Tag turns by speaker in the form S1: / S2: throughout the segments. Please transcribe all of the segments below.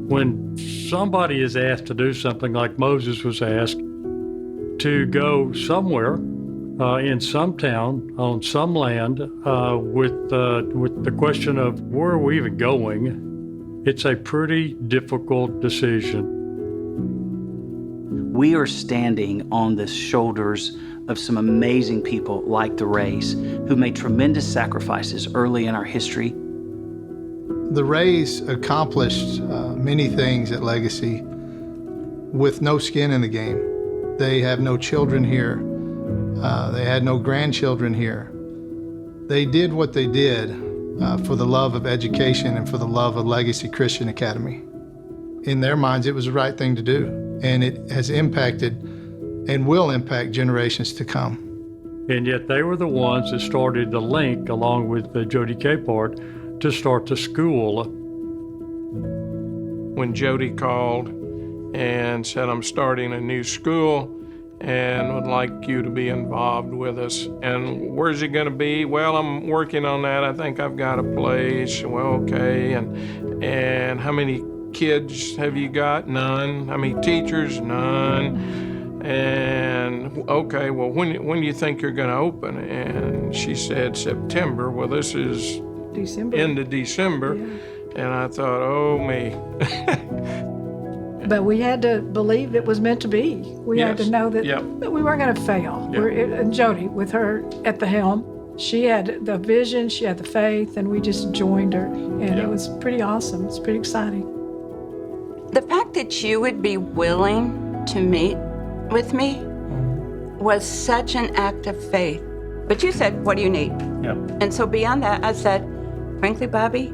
S1: When somebody is asked to do something like Moses was asked, to go somewhere in some town, on some land, with the question of where are we even going, it's a pretty difficult decision.
S2: We are standing on the shoulders of some amazing people like the Rays, who made tremendous sacrifices early in our history.
S3: The Rays accomplished many things at Legacy with no skin in the game. They have no children here. They had no grandchildren here. They did what they did for the love of education and for the love of Legacy Christian Academy. In their minds, it was the right thing to do, and it has impacted and will impact generations to come.
S1: And yet they were the ones that started the link, along with Jody Capehart, to start the school.
S4: When Jody called and said, I'm starting a new school and would like you to be involved with us. And where's it gonna be? Well, I'm working on that. I think I've got a place. Well, okay. And how many kids have you got? None. How many teachers? None. And okay, well, when do you think you're gonna open? And she said September. Well, this is
S5: December.
S4: End of December. Yeah. And I thought, oh me.
S5: But we had to believe it was meant to be. We had to know that, that we weren't going to fail. And Jody, with her at the helm, she had the vision, she had the faith, and we just joined her. And it was pretty awesome. It's pretty exciting.
S6: The fact that you would be willing to meet with me was such an act of faith. But you said, what do you need?
S4: Yeah.
S6: And so beyond that, I said, frankly, Bobby,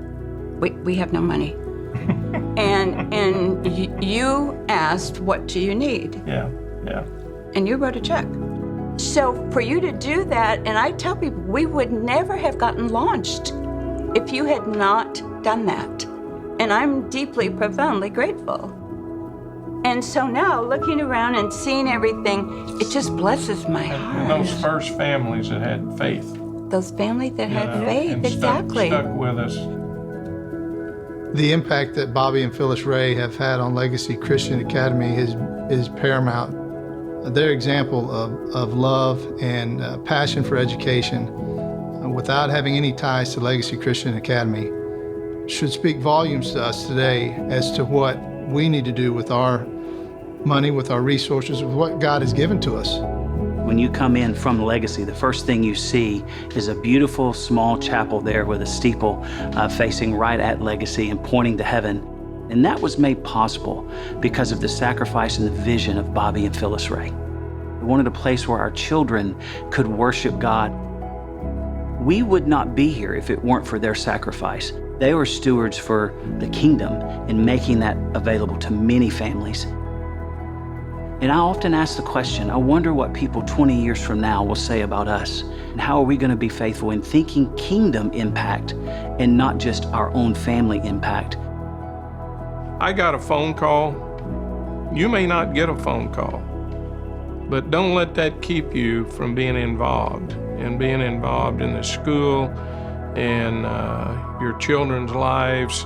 S6: we have no money. and you asked, what do you need?
S4: Yeah.
S6: And you wrote a check. So for you to do that, and I tell people, we would never have gotten launched if you had not done that. And I'm deeply, profoundly grateful. And so now, looking around and seeing everything, it just blesses my heart.
S4: And those first families that had faith.
S6: Those families that had faith,
S4: and
S6: exactly.
S4: Stuck with us.
S3: The impact that Bobby and Phyllis Ray have had on Legacy Christian Academy is paramount. Their example of love and passion for education, without having any ties to Legacy Christian Academy, should speak volumes to us today as to what we need to do with our money, with our resources, with what God has given to us.
S2: When you come in from Legacy, the first thing you see is a beautiful small chapel there with a steeple facing right at Legacy and pointing to heaven. And that was made possible because of the sacrifice and the vision of Bobby and Phyllis Ray. We wanted a place where our children could worship God. We would not be here if it weren't for their sacrifice. They were stewards for the kingdom and making that available to many families. And I often ask the question, I wonder what people 20 years from now will say about us, and how are we going to be faithful in thinking kingdom impact and not just our own family impact.
S4: I got a phone call. You may not get a phone call, but don't let that keep you from being involved in the school and your children's lives.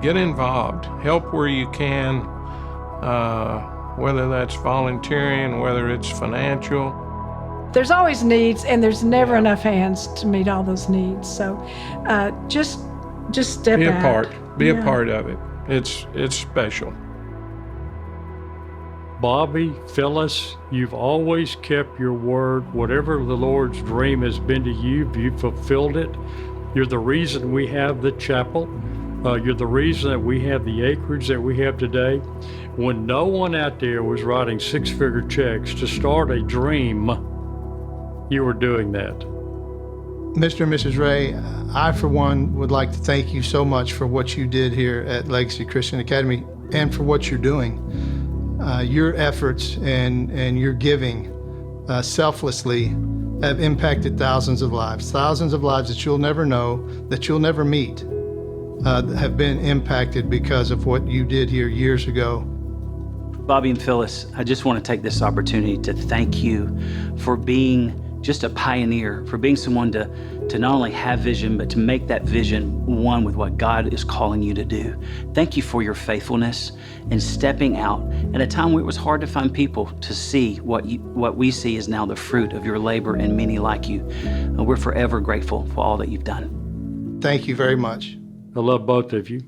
S4: Get involved, help where you can, whether that's volunteering, whether it's financial.
S5: There's always needs, and there's never enough hands to meet all those needs. So just step out.
S4: Be a part of it. It's special.
S1: Bobby, Phyllis, you've always kept your word. Whatever the Lord's dream has been to you, you've fulfilled it. You're the reason we have the chapel. You're the reason that we have the acreage that we have today. When no one out there was writing six-figure checks to start a dream, you were doing that.
S3: Mr. and Mrs. Ray, I, for one, would like to thank you so much for what you did here at Legacy Christian Academy and for what you're doing. Your efforts and your giving selflessly have impacted thousands of lives that you'll never know, that you'll never meet, have been impacted because of what you did here years ago.
S2: Bobby and Phyllis, I just want to take this opportunity to thank you for being just a pioneer, for being someone to not only have vision, but to make that vision one with what God is calling you to do. Thank you for your faithfulness and stepping out at a time where it was hard to find people to see what we see is now the fruit of your labor and many like you. And we're forever grateful for all that you've done.
S3: Thank you very much.
S1: I love both of you.